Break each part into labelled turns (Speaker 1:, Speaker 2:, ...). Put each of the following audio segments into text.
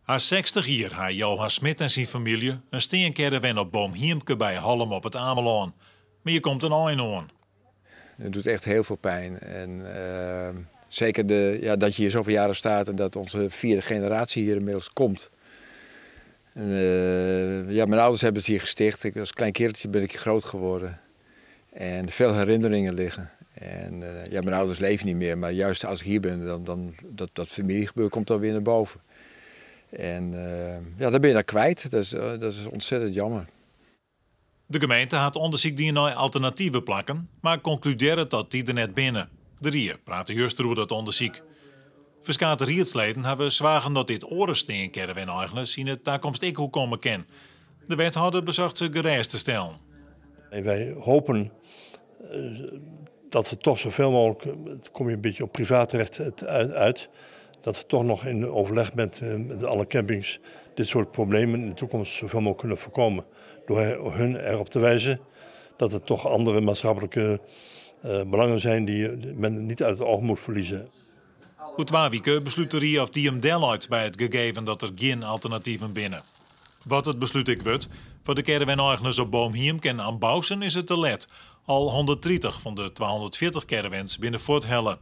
Speaker 1: Haar 60 jaar haar Johan Smit en zijn familie een steencaravan op Boomhiemke bij Halm op het Amelaan. Maar je komt een eind aan.
Speaker 2: Het doet echt heel veel pijn. En zeker dat je hier zoveel jaren staat en dat onze vierde generatie hier inmiddels komt. En, mijn ouders hebben het hier gesticht. Als klein kereltje ben ik hier groot geworden. En veel herinneringen liggen. En mijn ouders leven niet meer, maar juist als ik hier ben, dan dat familiegebeuren komt dan weer naar boven. En dan ben je daar kwijt. Dat is ontzettend jammer.
Speaker 1: De gemeente had onderzoek die naar alternatieven plakken, maar concludeerde dat die er net binnen. De Rier praatte juist over dat onderzoek. Verschillende rietsleden hebben zwagen dat dit orensteencaravan eigenlijk in de toekomst ook hoe komen kan. De wethouder bezocht ze gereisd te stellen.
Speaker 3: En wij hopen dat we toch zoveel mogelijk, kom je een beetje op privaatrecht uit, dat we toch nog in overleg met alle campings dit soort problemen in de toekomst zoveel mogelijk kunnen voorkomen. Door hun erop te wijzen dat er toch andere maatschappelijke belangen zijn die men niet uit het oog moet verliezen.
Speaker 1: Hoe 2 weken besluit de Rier of die hem deel uit bij het gegeven dat er geen alternatieven binnen. Wat het besluit ik wordt, voor de caravan-eigenaars op Boomhiem en Ambousen is het te let. Al 130 van de 240 caravans binnen Fort Helle.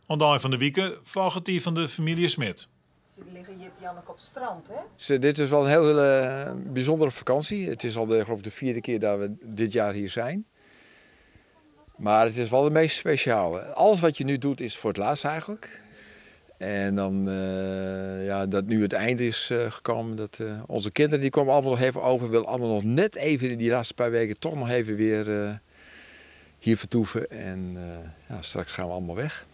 Speaker 1: Aan van de weken volgt die van de familie Smit.
Speaker 4: Ze liggen hier Janneke op het strand, hè?
Speaker 2: Dit is wel een heel bijzondere vakantie. Het is al de 4e keer dat we dit jaar hier zijn. Maar het is wel de meest speciale. Alles wat je nu doet is voor het laatst eigenlijk. En dan dat nu het einde is gekomen. Dat onze kinderen die komen allemaal nog even over. Willen allemaal nog net even in die laatste paar weken toch nog even weer hier vertoeven. En straks gaan we allemaal weg.